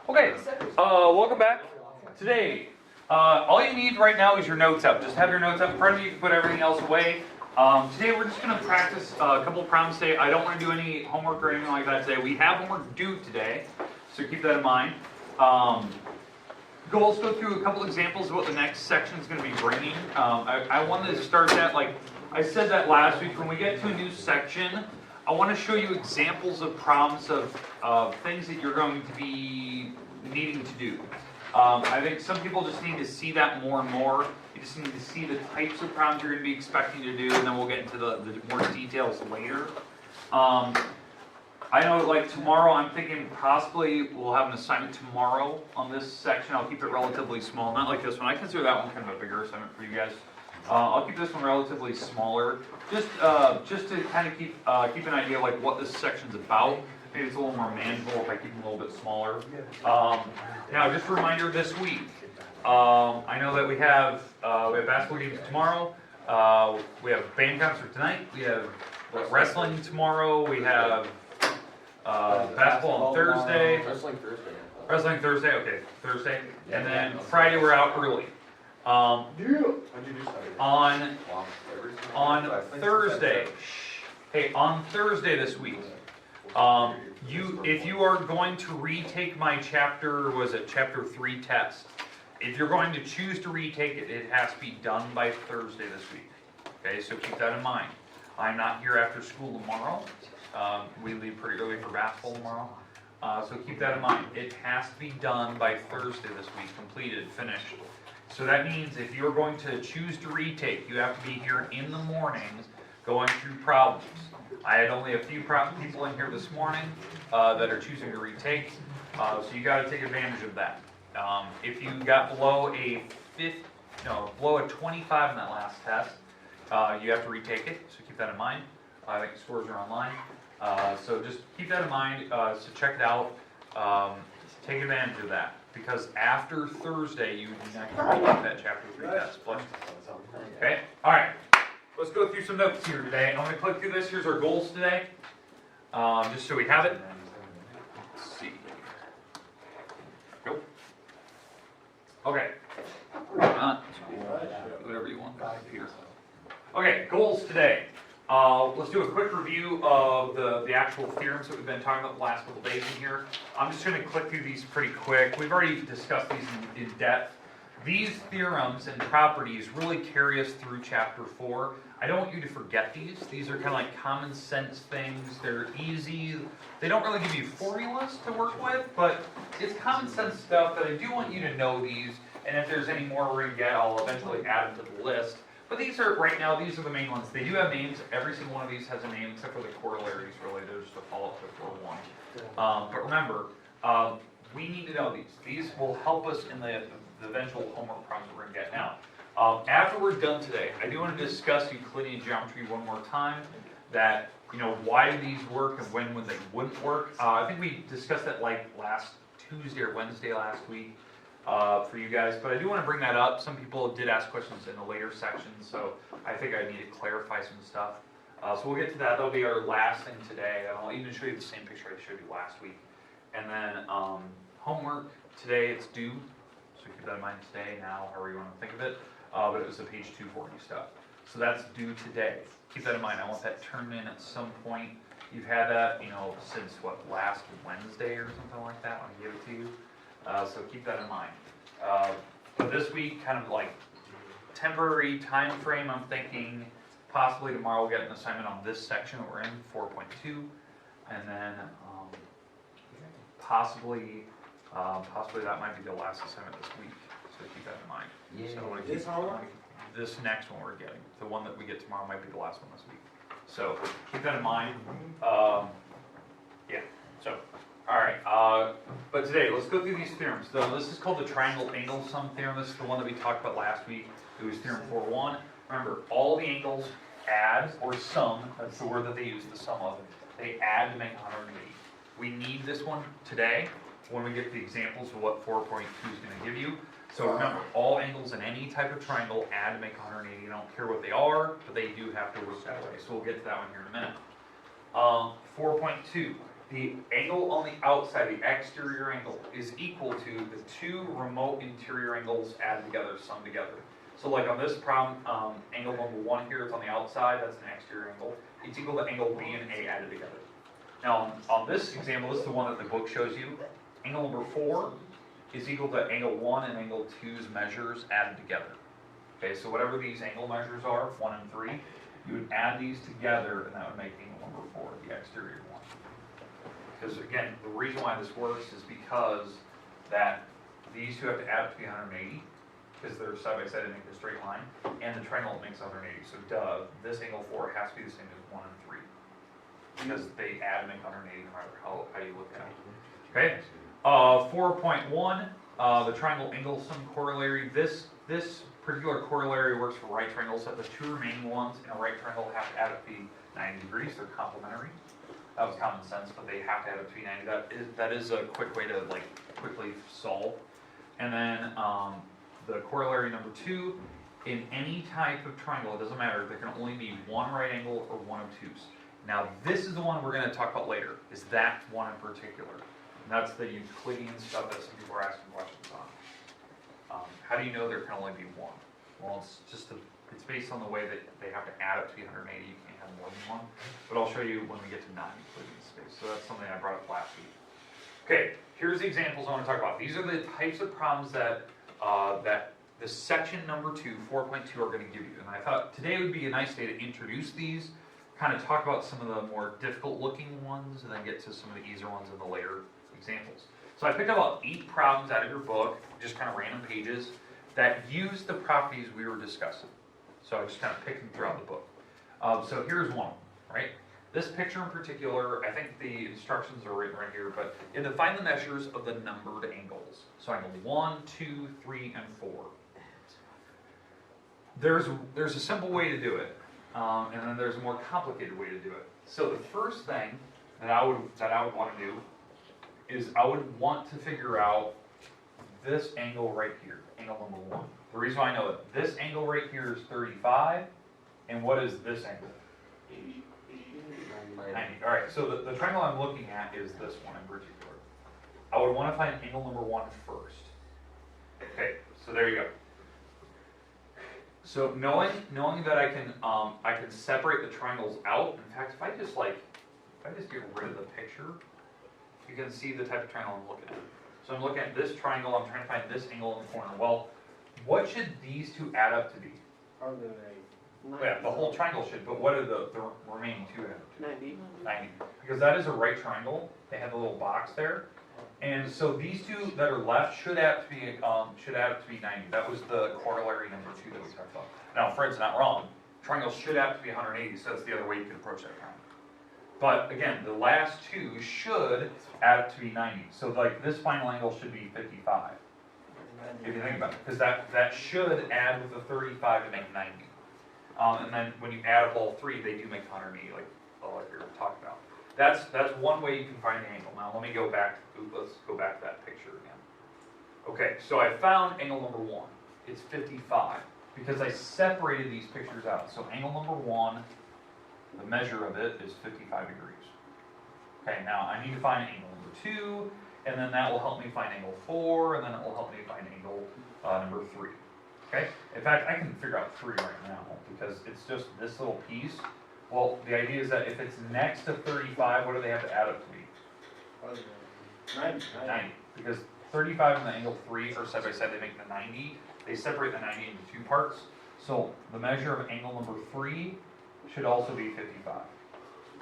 Okay, welcome back. Today, all you need right now is your notes up. Just have your notes up in front of you. You can put everything else away. Today we're just going to practice a couple of problems today. I don't want to do any homework or anything like that today. We have homework due today, so keep that in mind. Let's go through a couple examples of what the next section is going to be bringing. I wanted to start that, like I said that last week, when we get to a new section, I want to show you examples of problems of things that you're going to be needing to do. I think some people just need to see that more and more. You just need to see the types of problems you're going to be expecting to do, and then we'll get into the more details later. I know, like tomorrow, I'm thinking possibly we'll have an assignment tomorrow on this section. I'll keep it relatively small, not like this one. I consider that one kind of a bigger assignment for you guys. I'll keep this one relatively smaller, just to kind of keep an idea of like what this section's about. Maybe it's a little more manageable if I keep them a little bit smaller. Now, just a reminder this week. I know that we have basketball games tomorrow. We have band concert tonight. We have wrestling tomorrow. We have basketball on Thursday. Wrestling Thursday. Okay, Thursday. And then Friday we're out early. On Thursday. Hey, on Thursday this week. If you are going to retake my chapter 3 test, if you're going to choose to retake it, it has to be done by Thursday this week. Okay, so keep that in mind. I'm not here after school tomorrow. We leave pretty early for basketball tomorrow. So keep that in mind. It has to be done by Thursday this week, completed, finished. So that means if you're going to choose to retake, you have to be here in the mornings going through problems. I had only a few people in here this morning that are choosing to retake, so you got to take advantage of that. If you got below a 25 in that last test, you have to retake it, so keep that in mind. I think the scores are online, so just keep that in mind. So check it out. Take advantage of that, because after Thursday, you do not get that chapter 3 test. Okay? All right. Let's go through some notes here today. I'm going to click through this. Here's our goals today, just so we have it. Let's see. Go. Okay. Whatever you want here. Okay, goals today. Let's do a quick review of the actual theorems that we've been talking about the last couple days in here. I'm just going to click through these pretty quick. We've already discussed these in depth. These theorems and properties really carry us through chapter 4. I don't want you to forget these. These are kind of like common sense things. They're easy. They don't really give you formulas to work with, but it's common sense stuff that I do want you to know these. And if there's any more we're going to get, I'll eventually add them to the list. But these are, right now, these are the main ones. They do have names. Every single one of these has a name, except for the corollaries, really. They're just a follow-up to 4.1. But remember, we need to know these. These will help us in the eventual homework problems we're going to get now. After we're done today, I do want to discuss Euclidean Geometry one more time. That, why do these work and when they wouldn't work. I think we discussed that like last Tuesday or Wednesday last week. For you guys, but I do want to bring that up. Some people did ask questions in the later sections, so I think I need to clarify some stuff. So we'll get to that. That'll be our last thing today. I'll even show you the same picture I showed you last week. And then homework today, it's due, so keep that in mind today, now, however you want to think of it. But it was the page 240 stuff. So that's due today. Keep that in mind. I want that turned in at some point. You've had that, since last Wednesday or something like that when I gave it to you. So keep that in mind. But this week, kind of like temporary time frame, I'm thinking possibly tomorrow we'll get an assignment on this section that we're in, 4.2, and then possibly that might be the last assignment this week. So keep that in mind. Yeah. So this next one we're getting, the one that we get tomorrow might be the last one this week. So keep that in mind. Yeah. So. Alright, but today, let's go through these theorems. This is called the triangle angle sum theorem. This is the one that we talked about last week. It was theorem 4.1. Remember, all the angles add or sum, that's the word that they use, the sum of, they add to make 180. We need this one today when we get the examples of what 4.2 is going to give you. So remember, all angles in any type of triangle add to make 180. I don't care what they are, but they do have to work that way. So we'll get to that one here in a minute. 4.2. the angle on the outside, the exterior angle, is equal to the two remote interior angles added together, summed together. So like on this problem, angle number 1 here, it's on the outside, that's an exterior angle. It's equal to angle B and A added together. Now on this example, this is the one that the book shows you. Angle number 4 is equal to angle 1 and angle 2's measures added together. Okay, so whatever these angle measures are, 1 and 3, you would add these together and that would make angle number 4, the exterior one. Because again, the reason why this works is because that these two have to add up to be 180, because they're side by side and make a straight line, and the triangle makes 180. So duh, this angle 4 has to be the same as 1 and 3, because they add and make 180 no matter how you look at it. Okay, 4.1, the triangle angle sum corollary. This particular corollary works for right triangles, that the two remaining ones in a right triangle have to add up to be 90 degrees. They're complementary. That was common sense, but they have to add up to be 90. That is a quick way to like quickly solve. And then the corollary number 2, in any type of triangle, it doesn't matter, there can only be one right angle or one obtuse. Now this is the one we're going to talk about later, is that one in particular. And that's the Euclidean stuff that some people are asking questions on. How do you know there can only be one? Well, it's based on the way that they have to add up to be 180. You can't have more than one. But I'll show you when we get to non-Euclidean space. So that's something I brought up last week. Okay, here's the examples I want to talk about. These are the types of problems that the section number 2, 4.2, are going to give you. And I thought today would be a nice day to introduce these, kind of talk about some of the more difficult looking ones, and then get to some of the easier ones in the later examples. So I picked about 8 problems out of your book, just kind of random pages, that use the properties we were discussing. So I just kind of picked them throughout the book. So here's one, right? This picture in particular, I think the instructions are written right here, but you have to find the measures of the numbered angles. So angle 1, 2, 3, and 4. There's a simple way to do it, and then there's a more complicated way to do it. So the first thing that I would want to do is I would want to figure out this angle right here, angle number 1. The reason why I know it, this angle right here is 35, and what is this angle? 90. All right, so the triangle I'm looking at is this one in particular. I would want to find angle number 1 first. Okay, so there you go. So knowing that I can separate the triangles out. In fact, if I just get rid of the picture, you can see the type of triangle I'm looking at. So I'm looking at this triangle, I'm trying to find this angle in the corner. Well, what should these two add up to be? Yeah, the whole triangle should, but what are the remaining two add up to? 90. 90. Because that is a right triangle. They have a little box there. And so these two that are left should add up to be 90. That was the corollary number 2 that we talked about. Now, Fred's not wrong. Triangles should add up to be 180, so that's the other way you could approach that triangle. But again, the last two should add up to be 90. So like this final angle should be 55. If you think about it, because that should add with the 35 to make 90. And then when you add up all 3, they do make 180, like we were talking about. That's one way you can find the angle. Now let me go back. Let's go back to that picture again. Okay, so I found angle number 1. It's 55 because I separated these pictures out. So angle number 1, the measure of it is 55 degrees. Okay, now I need to find angle number 2, and then that will help me find angle 4, and then it will help me find angle number 3. Okay, in fact, I can figure out 3 right now because it's just this little piece. Well, the idea is that if it's next to 35, what do they have to add up to be? 90. 90. Because 35 and the angle 3 are side by side, they make the 90. They separate the 90 into 2 parts. So the measure of angle number 3 should also be 55.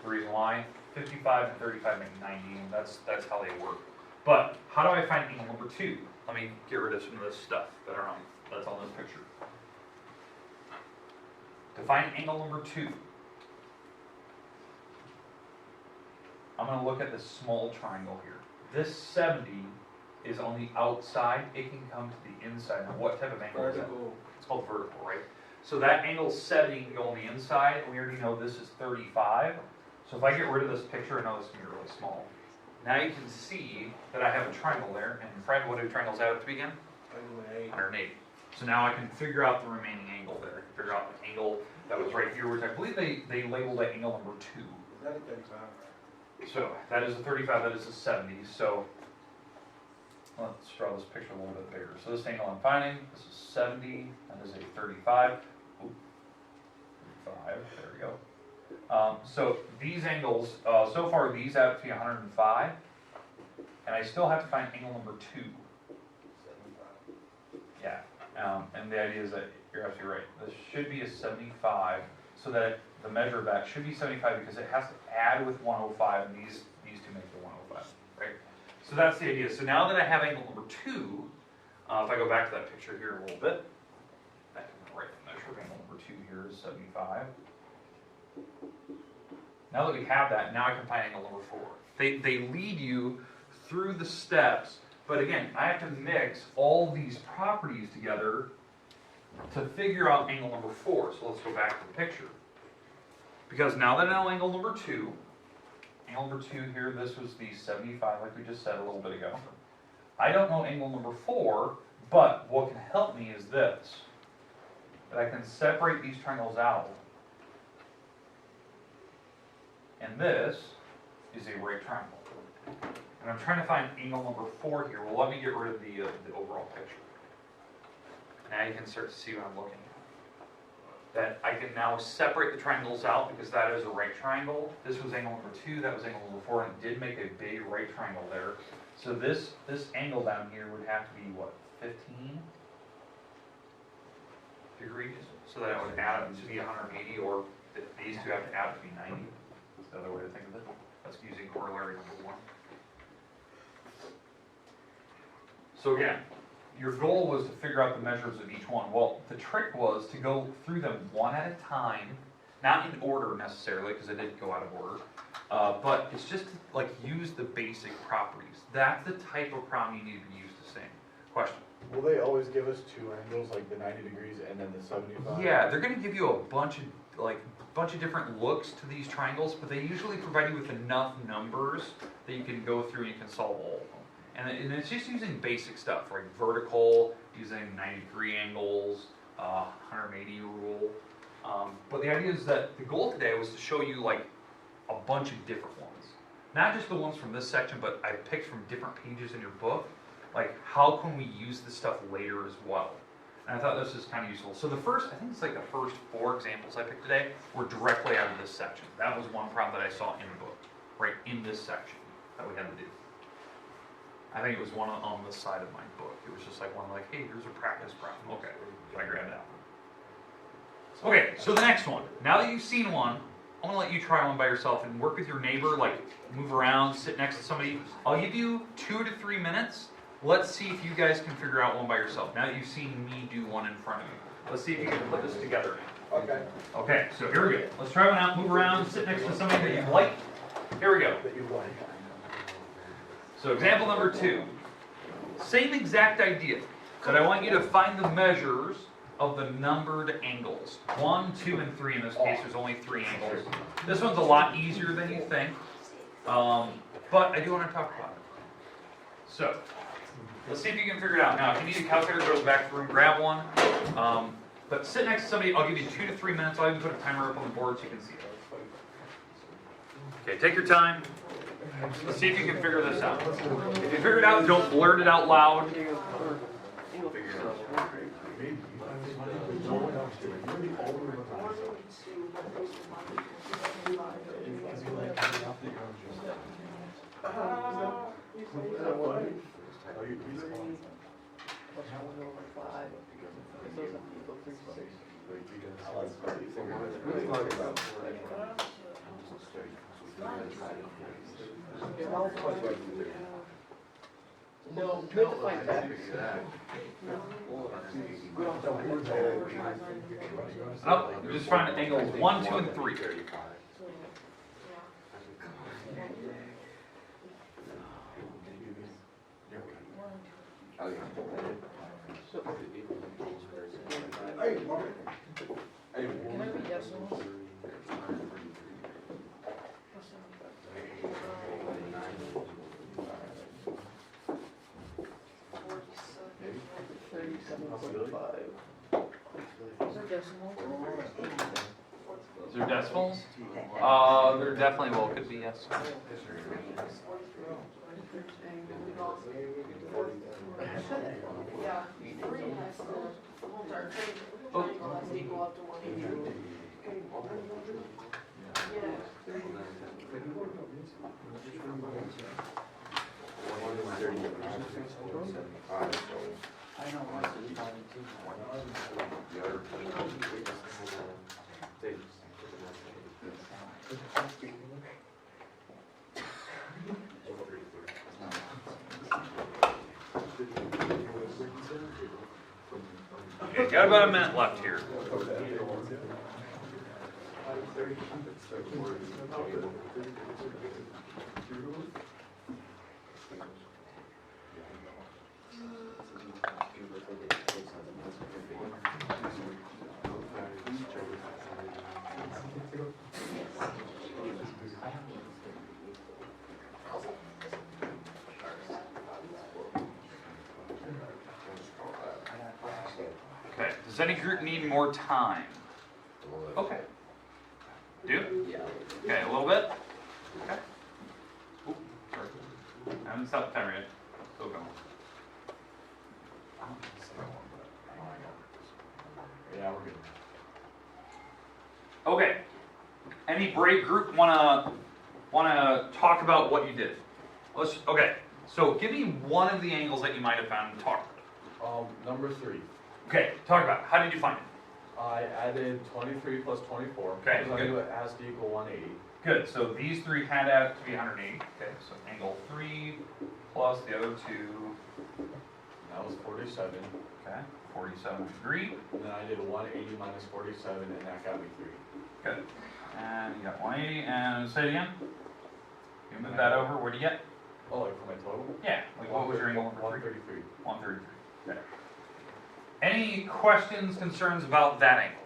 The reason why, 55 and 35 make 90, and that's how they work. But how do I find angle number 2? Let me get rid of some of this stuff that's on this picture. To find angle number 2, I'm going to look at this small triangle here. This 70 is on the outside. It can come to the inside. Now, what type of angle is that? It's called vertical, right? So that angle 70 can go on the inside. We already know this is 35. So if I get rid of this picture, I know this is going to be really small. Now you can see that I have a triangle there. And Fred, what do triangles add up to be again? 180. So now I can figure out the remaining angle there. Figure out the angle that was right here, which I believe they labeled at angle number 2. Is that a 35? So that is a 35, that is a 70. So let's draw this picture a little bit bigger. So this angle I'm finding, this is 70, that is a 35. Ooh, 35, there we go. So these angles, so far these add up to be 105, and I still have to find angle number 2. Yeah, and the idea is that you're absolutely right. This should be a 75, so that the measure of that should be 75 because it has to add with 105, and these two make the 105, right? So that's the idea. So now that I have angle number 2, if I go back to that picture here a little bit, I can write the measure of angle number 2 here is 75. Now that we have that, now I can find angle number 4. They lead you through the steps, but again, I have to mix all these properties together to figure out angle number 4. So let's go back to the picture. Because now that I know angle number 2 here, this was the 75 like we just said a little bit ago. I don't know angle number 4, but what can help me is this. That I can separate these triangles out. And this is a right triangle. And I'm trying to find angle number 4 here. Well, let me get rid of the overall picture. Now you can start to see what I'm looking at. That I can now separate the triangles out because that is a right triangle. This was angle number 2, that was angle number 4, and it did make a big right triangle there. So this angle down here would have to be, what, 15 degrees? So that it would add up to be 180, or these two have to add up to be 90. That's the other way to think of it. That's using corollary number 1. So again, your goal was to figure out the measures of each one. Well, the trick was to go through them one at a time, not in order necessarily, because it didn't go out of order, but it's just to like use the basic properties. That's the type of problem you need to be used to seeing. Question? Will they always give us 2 angles, like the 90 degrees and then the 75? Yeah, they're going to give you a bunch of different looks to these triangles, but they usually provide you with enough numbers that you can go through and you can solve all of them. And it's just using basic stuff, like vertical, using 90-degree angles, 180 rule. But the idea is that the goal today was to show you like a bunch of different ones. Not just the ones from this section, but I picked from different pages in your book. Like, how can we use this stuff later as well? And I thought this was kind of useful. So the first, I think it's like the first 4 examples I picked today were directly out of this section. That was one problem that I saw in the book, right in this section that we had to do. I think it was one on the side of my book. It was just like one like, hey, here's a practice problem. Okay, I grabbed that one. Okay, so the next one. Now that you've seen one, I'm gonna let you try one by yourself and work with your neighbor, like move around, sit next to somebody. I'll give you 2 to 3 minutes. Let's see if you guys can figure out one by yourself. Now that you've seen me do one in front of you. Let's see if you can put this together. Okay. Okay, so here we go. Let's try one out, move around, sit next to somebody that you like. Here we go. That you like. So example number 2. Same exact idea, but I want you to find the measures of the numbered angles. 1, 2, and 3. In this case, there's only 3 angles. This one's a lot easier than you think, but I do want to talk about it. So, let's see if you can figure it out. Now, if you need a calculator, go to the back of the room, grab one. But sit next to somebody. I'll give you 2 to 3 minutes. I'll even put a timer up on the board so you can see it. Okay, take your time. Let's see if you can figure this out. If you figure it out, don't blurt it out loud. No, we have to find that. Oh, you just find angles 1, 2, and 3. Can I read decimals? Is there decimals? Is there decimals? There definitely will, could be, yes. Yeah, 3 has to, the whole entire triangle has to equal up to 180. Okay, got about a minute left here. Okay, does any group need more time? Okay. Do? Yeah. Okay, a little bit? Okay. Oop, sorry. I haven't stopped the timer yet. Still going. Yeah, we're good. Okay. Any break group wanna talk about what you did? Okay. So give me one of the angles that you might have found and talk about it. Number 3. Okay, talk about it. How did you find it? I added 23 plus 24. Okay, Because I good. knew it has to equal 180. Good, so these three had to be 180. Okay, so angle 3 plus the other 2. That was 47. Okay, 47 degree. And then I did 180 minus 47, and that got me 3. Good. And you got 180, and say it again. You move that over, what do you get? Oh, like for my total? Yeah, like what was your angle number 3? 133. 133. Okay. Any questions, concerns about that angle?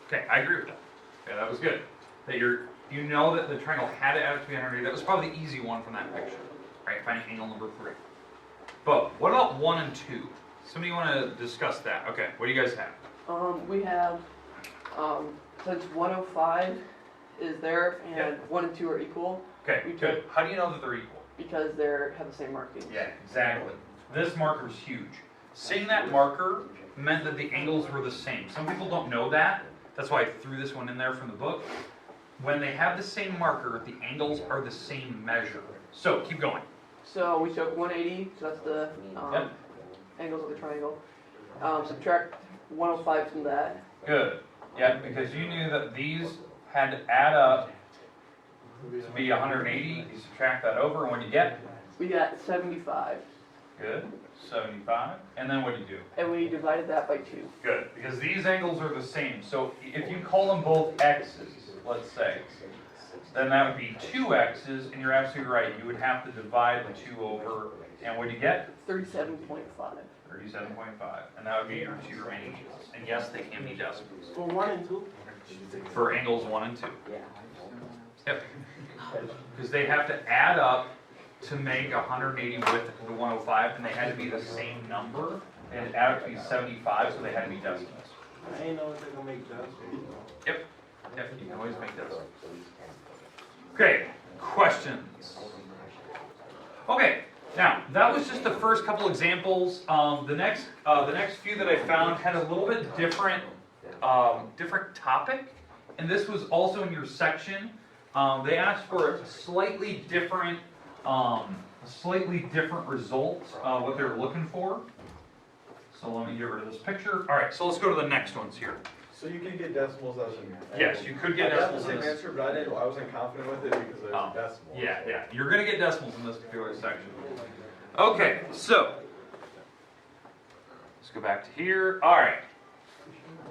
Okay, I agree with that. Okay, that was good. That you know that the triangle had to add up to be 180. That was probably the easy one from that picture, right? Finding angle number 3. But what about 1 and 2? Somebody want to discuss that? Okay, what do you guys have? We have, since 105 is there and Yeah. 1 and 2 are equal, Okay, We good. How do you know that they're equal? because they have the same markings. Yeah, exactly. This marker is huge. Seeing that marker meant that the angles were the same. Some people don't know that. That's why I threw this one in there from the book. When they have the same marker, the angles are the same measure. So, keep going. So we took 180, so that's the Yep. angles of the triangle. Subtract 105 from that. Good. Yeah, because you knew that these had to add up to be 180. You subtract that over, and what do you get? We got 75. Good. 75. And then what do you do? And we divided that by 2. Good, because these angles are the same. So if you call them both x's, let's say, then that would be 2 x's, and you're absolutely right. You would have to divide the 2 over, and what do you get? 37.5. 37.5. And that would be your 2 remaining angles. And yes, they can be decimals. For 1 and 2? For angles 1 and 2. Yeah. Yep. Because they have to add up to make 180 with the 105, and they had to be the same number. They had to add up to be 75, so they had to be decimals. I ain't know if they're gonna make dust. Yep, you can always make decimals. Okay, questions? Okay, now, that was just the first couple examples. The next few that I found had a little bit different topic, and this was also in your section. They asked for a slightly different result, what they're looking for. So let me get rid of this picture. All right, so let's go to the next ones here. So you can get decimals as an... Yes, you could get I got the decimals in same this. answer, but I wasn't confident with it because there's Oh, a decimal. Yeah, you're gonna get decimals in this particular section. Okay, so let's go back to here. All right,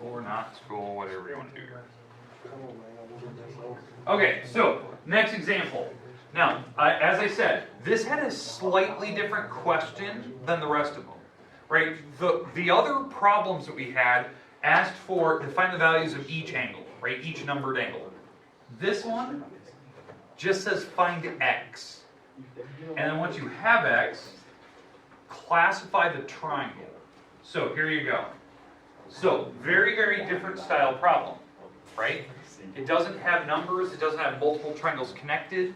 or not school, whatever you want to do here. Okay, so next example. Now, as I said, this had a slightly different question than the rest of them, right? The other problems that we had asked for to find the values of each angle, right? Each numbered angle. This one just says find x. And then once you have x, classify the triangle. So here you go. So very, very different style problem, right? It doesn't have numbers, it doesn't have multiple triangles connected.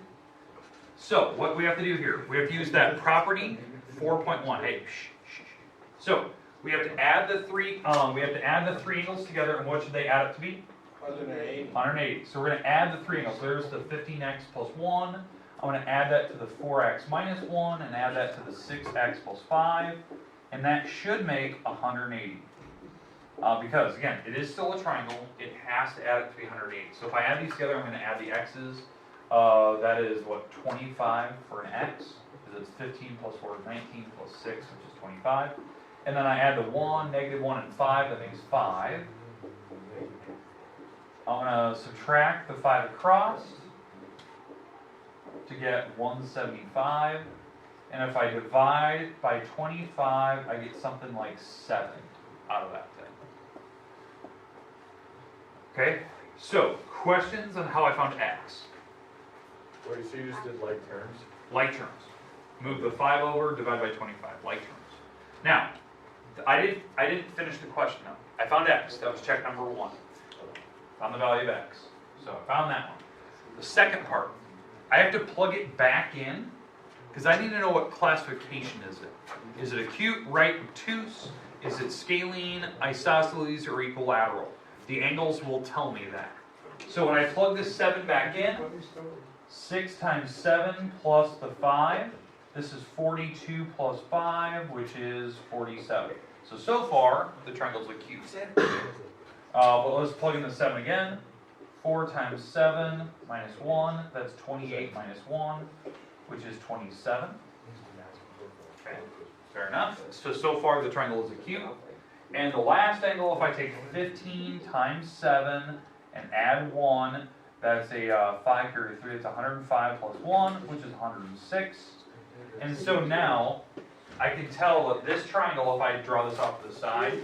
So what we have to do here, we have to use that property 4.1. Hey, shh, shh, shh. So we have to add the three angles together, and what should they add up to be? 180. 180. So we're going to add the three angles. So there's the 15x plus 1. I'm going to add that to the 4x minus 1 and add that to the 6x plus 5. And that should make 180. Because, again, it is still a triangle. It has to add it to be 180. So if I add these together, I'm going to add the x's. That is, what, 25 for an x? Because it's 15 plus 4 is 19 plus 6, which is 25. And then I add the 1, negative 1, and 5. That makes 5. I'm going to subtract the 5 across to get 175. And if I divide by 25, I get something like 7 out of that thing. Okay, so questions on how I found x? Wait, so you just did like terms? Like terms. Move the 5 over, divide by 25, like terms. Now, I didn't finish the question though. I found x, that was check number 1. Found the value of x. So I found that one. The second part, I have to plug it back in because I need to know what classification is it. Is it acute, right, obtuse? Is it scalene, isosceles, or equilateral? The angles will tell me that. So when I plug this 7 back in, 6 times 7 plus the 5, this is 42 plus 5, which is 47. So far, the triangle's acute. But let's plug in the 7 again. 4 times 7 minus 1, that's 28 minus 1, which is 27. Okay, fair enough. So far the triangle is acute. And the last angle, if I take 15 times 7 and add 1, that's a 5 carry 3, it's 105 plus 1, which is 106. And so now, I can tell that this triangle, if I draw this off to the side,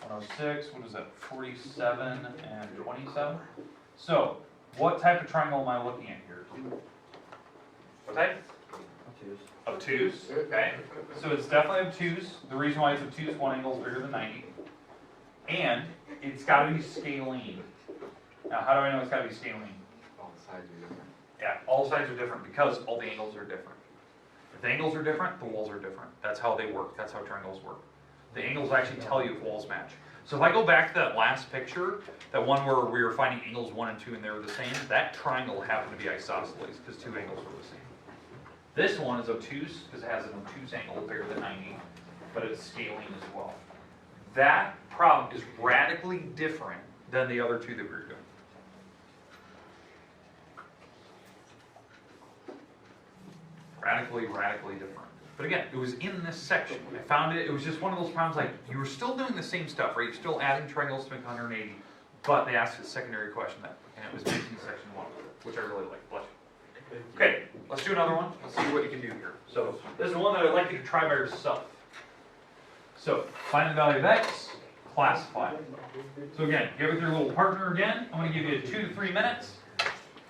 106, what is that, 47 and 27? So, what type of triangle am I looking at here? What type? Obtuse, okay. So it's definitely obtuse. The reason why it's obtuse, one angle is bigger than 90. And it's got to be scalene. Now, how do I know it's got to be scalene? All sides are different. Yeah, all sides are different because all the angles are different. If the angles are different, the walls are different. That's how they work. That's how triangles work. The angles actually tell you if walls match. So if I go back to that last picture, that one where we were finding angles 1 and 2 and they were the same, that triangle happened to be isosceles because 2 angles were the same. This one is obtuse because it has an obtuse angle bigger than 90, but it's scaling as well. That problem is radically different than the other two that we were doing. Radically different. But again, it was in this section. I found it, it was just one of those problems like, you were still doing the same stuff, right? You're still adding triangles to make 180, but they asked a secondary question that, and it was making section 1, which I really like. Bless you. Okay, let's do another one. Let's see what you can do here. So, this is one that I'd like you to try by yourself. So, find the value of x, classify it. So again, get with your little partner again. I'm going to give you 2 to 3 minutes.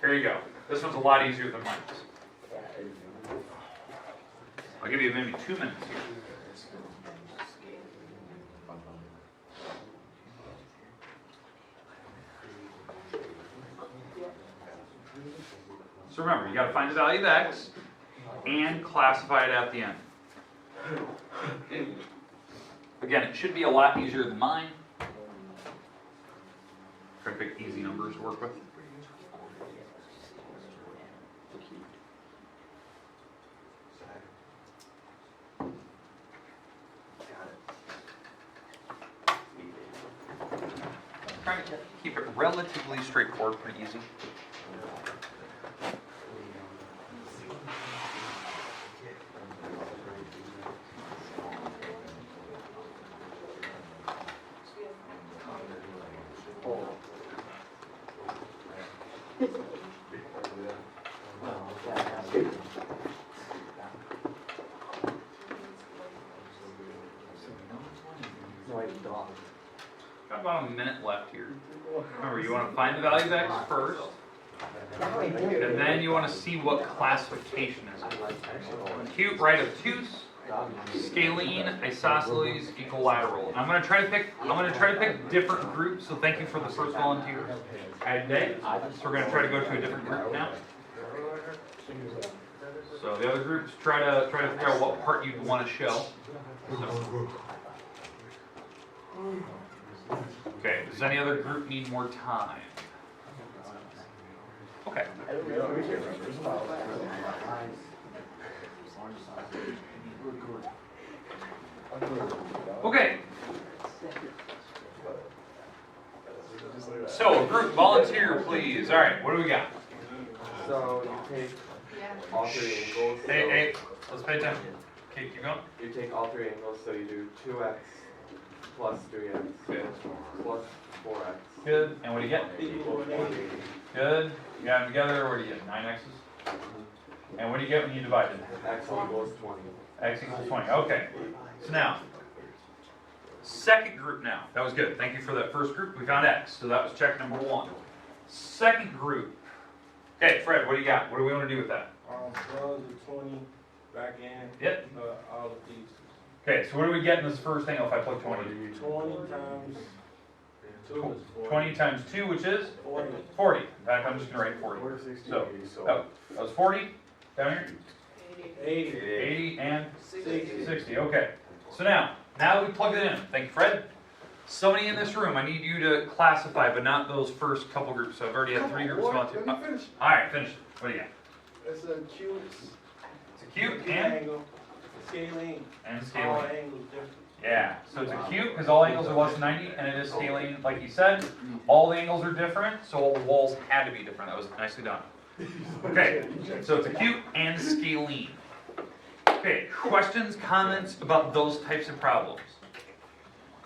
Here you go. This one's a lot easier than mine. I'll give you maybe 2 minutes here. So remember, you got to find the value of x and classify it at the end. Again, it should be a lot easier than mine. Try to pick easy numbers to work with. Trying to keep it relatively straightforward, pretty easy. Got about a minute left here. Remember, you want to find the value of x first, and then you want to see what classification is it. Acute, right, obtuse, scalene, isosceles, equilateral. And I'm gonna try to pick different groups. So thank you for the first volunteer today. So we're gonna try to go to a different group now. So the other groups try to figure out what part you'd want to show. So. Okay. Does any other group need more time? Okay. Okay. So, group volunteer, please. All right, what do we got? So you take all three angles. Hey, let's pay attention. Okay, keep going. You take all three angles, so you do 2x plus 3x Good. plus 4x. Good. And what do you get? Equals 180. Good. You got them together. What do you get? 9 x's. And what do you get when you divide it? X equals 20. X equals 20. Okay. So now, second group now. That was good. Thank you for that first group. We found X. So that was check number 1. Second group. Okay, Fred, what do you got? What do we want to do with that? Throw the 20 back in. Yep. All of these. Okay, so what do we get in this first angle if I plug 20? 20 times 2 is 40. 20 times 2, which is? 40. 40. In fact, I'm just going to write 40. So, that was 40 down here? 80. 80 and 60. 60. Okay. So now we plug it in. Thank you, Fred. Somebody in this room, I need you to classify, but not those first couple groups. So I've already had 3 groups about to. All right, finished. What do you got? It's a cube. It's a cube and angle. Scaling. and All scaling. angles different. Yeah. So it's a cube because all angles are less than 90, and it is scaling, like you said. All the angles are different, so all the walls had to be different. That was nicely done. Okay. So it's a cube and scalene. Okay. Questions, comments about those types of problems?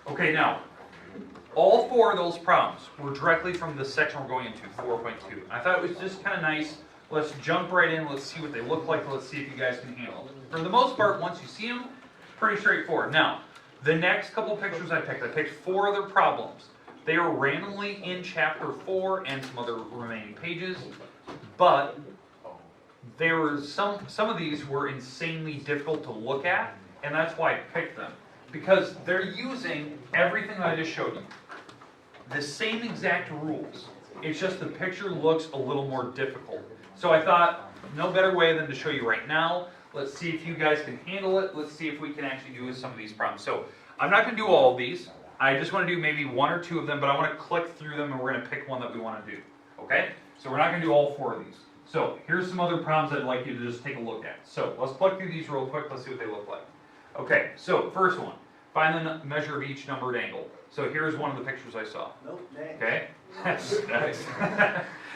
Okay, now, all 4 of those problems were directly from the section we're going into, 4.2. I thought it was just kind of nice. Let's jump right in. Let's see what they look like. Let's see if you guys can handle them. For the most part, once you see them, pretty straightforward. Now, the next couple pictures I picked 4 other problems. They are randomly in chapter 4 and some other remaining pages, but there were some of these were insanely difficult to look at, and that's why I picked them. Because they're using everything that I just showed you. The same exact rules. It's just the picture looks a little more difficult. So I thought, no better way than to show you right now. Let's see if you guys can handle it. Let's see if we can actually do some of these problems. So I'm not going to do all of these. I just want to do maybe 1 or 2 of them, but I want to click through them and we're going to pick one that we want to do. Okay? So we're not going to do all 4 of these. So here's some other problems I'd like you to just take a look at. So let's click through these real quick. Let's see what they look like. Okay, so first one. Find the measure of each numbered angle. So here's one of the pictures I saw. Nope, next. Okay? Nice.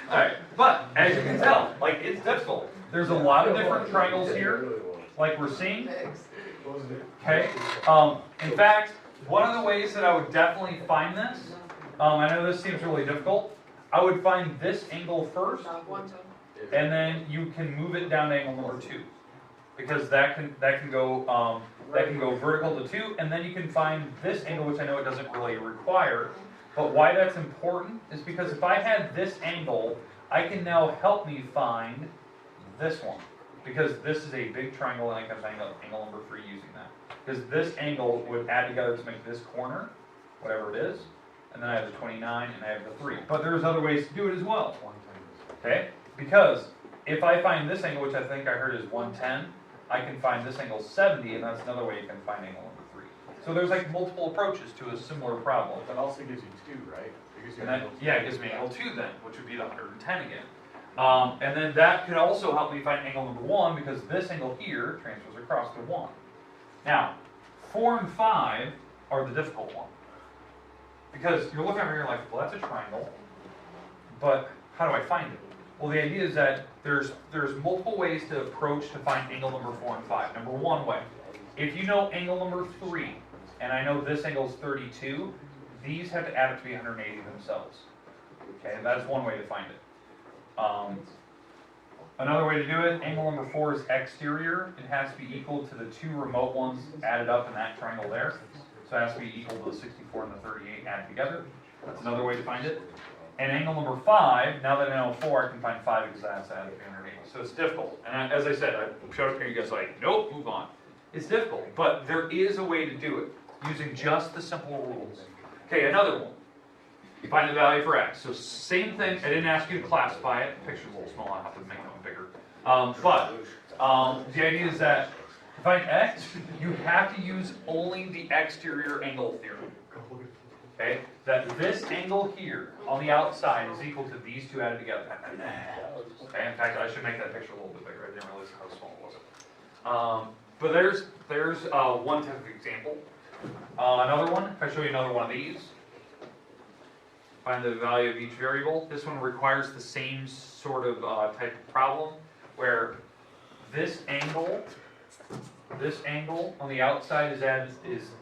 Alright, but as you can tell, like it's difficult. There's a lot of different triangles here, like we're seeing. Okay? In fact, one of the ways that I would definitely find this, I know this seems really difficult, I would find this angle first, and then you can move it down to angle number 2. Because that can go vertical to 2, and then you can find this angle, which I know it doesn't really require. But why that's important is because if I had this angle, I can now help me find this one. Because this is a big triangle, and I can find angle number 3 using that. Because this angle would add together to make this corner, whatever it is. And then I have the 29, and I have the 3. But there's other ways to do it as well. Okay? Because if I find this angle, which I think I heard is 110, I can find this angle 70, and that's another way you can find angle number 3. So there's like multiple approaches to a similar problem. That also gives you 2, right? It gives you And that, yeah, it gives me angle 2 then, which would be the 110 again. And then that could also help me find angle number 1, because this angle here transfers across to 1. Now, 4 and 5 are the difficult one. Because you're looking over here like, well, that's a triangle, but how do I find it? Well, the idea is that there's multiple ways to approach to find angle number 4 and 5. Number 1 way, if you know angle number 3, and I know this angle is 32, these have to add up to be 180 themselves. Okay, that's one way to find it. Another way to do it, angle number 4 is exterior. It has to be equal to the 2 remote ones added up in that triangle there. So it has to be equal to the 64 and the 38 added together. That's another way to find it. And angle number 5, now that I know 4, I can find 5 because that's added to 380. So it's difficult. And as I said, I showed up here, you guys are like, nope, move on. It's difficult, but there is a way to do it using just the simple rules. Okay, another one. Find the value for x. So same thing, I didn't ask you to classify it. The picture's a little small, I have to make them bigger. The idea is that to find x, you have to use only the exterior angle theorem. Okay, that this angle here on the outside is equal to these two added together. Okay, in fact, I should make that picture a little bit bigger. I didn't realize how small it was. But there's one type of example. Another one, if I show you another one of these, find the value of each variable. This one requires the same sort of type of problem, where this angle on the outside is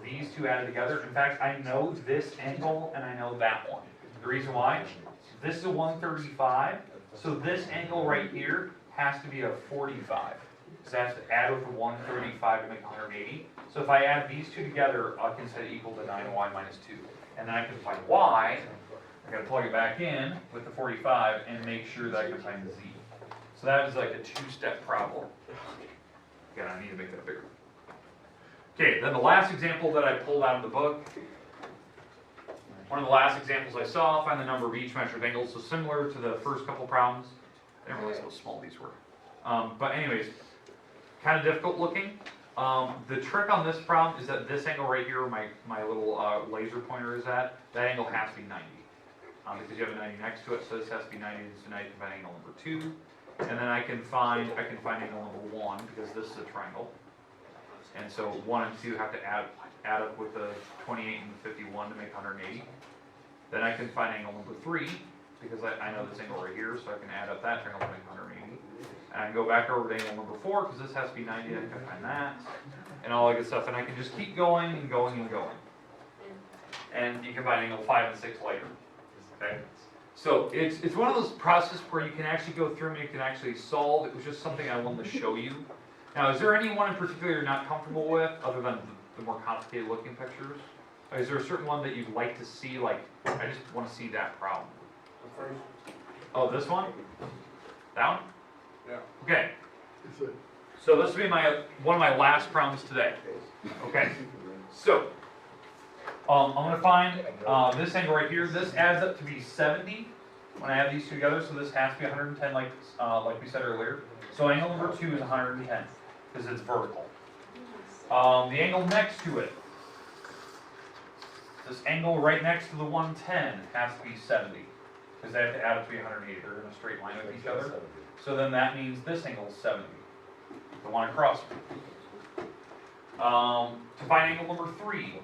these two added together. In fact, I know this angle and I know that one. The reason why, this is a 135, so this angle right here has to be a 45. Because I have to add with the 135 to make 180. So if I add these two together, I can set it equal to 9y minus 2. And then I can find y. I gotta plug it back in with the 45 and make sure that I can find the z. So that is like a two-step problem. Again, I need to make that bigger. Okay, then the last example that I pulled out of the book. One of the last examples I saw, find the number of each measured angles. So similar to the first couple problems. I didn't realize how small these were. But anyways, kind of difficult looking. The trick on this problem is that this angle right here, where my little laser pointer is at, that angle has to be 90. Because you have a 90 next to it, so this has to be 90, so now you can find angle number 2. And then I can find angle number 1, because this is a triangle. And so 1 and 2 have to add up with the 28 and 51 to make 180. Then I can find angle number 3, because I know this angle right here, so I can add up that triangle to make 180. And I can go back over to angle number 4, because this has to be 90, I can find that. And all that good stuff. And I can just keep going and going and going. And you can find angle 5 and 6 later. Okay? So it's one of those processes where you can actually go through and you can actually solve. It was just something I wanted to show you. Now, is there any one in particular you're not comfortable with, other than the more complicated looking pictures? Or is there a certain one that you'd like to see, like, I just want to see that problem? Oh, this one? That one? Yeah. Okay. So this will be one of my last problems today. Okay. So, I'm going to find this angle right here. This adds up to be 70 when I add these two together. So this has to be 110, like we said earlier. So angle number 2 is 110 because it's vertical. The angle next to it, this angle right next to the 110 has to be 70 because they have to add up to be 180. They're in a straight line with each other. So then that means this angle is 70, the one across it. To find angle number 3.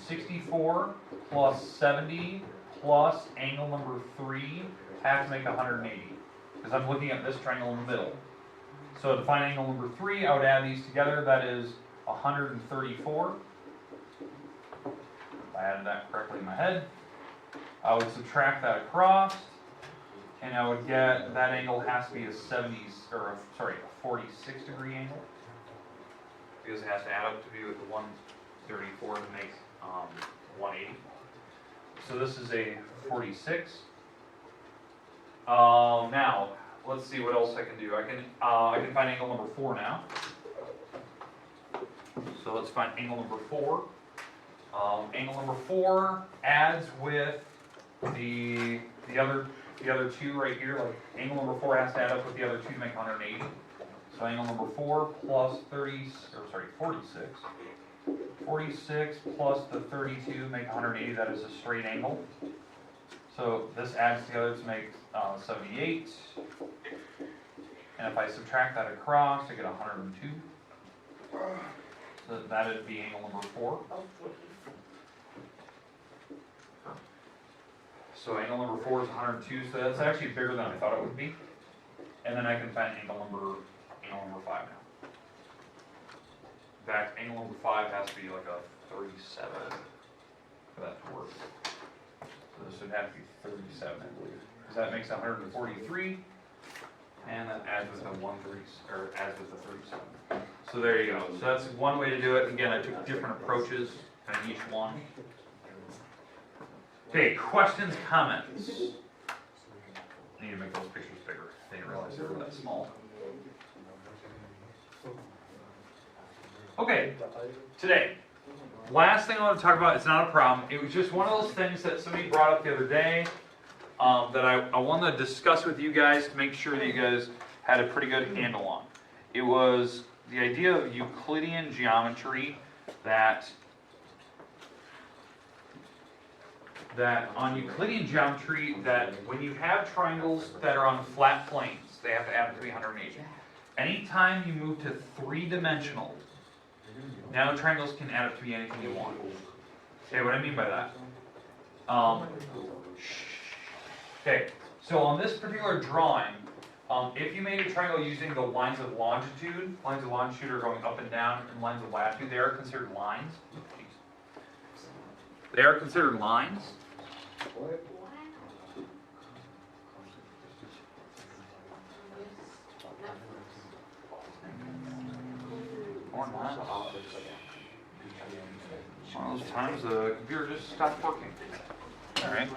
64 plus 70 plus angle number 3 have to make 180 because I'm looking at this triangle in the middle. So to find angle number 3, I would add these together. That is 134. If I added that correctly in my head, I would subtract that across, and I would get that angle has to be a 46 degree angle because it has to add up to be with the 134 to make 180. So this is a 46. Now, let's see what else I can do. I can find angle number 4 now. So let's find angle number 4. Angle number 4 adds with the other two right here. Like angle number 4 has to add up with the other two to make 180. So angle number 4 plus 46. 46 plus the 32 make 180, that is a straight angle. So this adds together to make 78. And if I subtract that across, I get 102. So that would be angle number 4. So angle number 4 is 102, so that's actually bigger than I thought it would be. And then I can find angle number 5 now. In fact, angle number 5 has to be like a 37 for that to work. So this would have to be 37, I believe. Because that makes 143, and that adds with the 130, or adds with the 37. So there you go. So that's one way to do it. Again, I took different approaches on each one. Okay, questions, comments? I need to make those pictures bigger. I didn't realize they were that small. Okay, today, last thing I want to talk about, it's not a problem, it was just one of those things that somebody brought up the other day, that I wanted to discuss with you guys to make sure that you guys had a pretty good handle on. It was the idea of Euclidean geometry, that on Euclidean geometry, that when you have triangles that are on flat planes, they have to add up to be 180. Anytime you move to three-dimensional, now triangles can add up to be anything you want. Okay, what I mean by that? Okay, so on this particular drawing, if you made a triangle using the lines of longitude are going up and down, and lines of latitude, they are considered lines. They are considered lines. Or not. One of those times the computer just stopped working. Alright.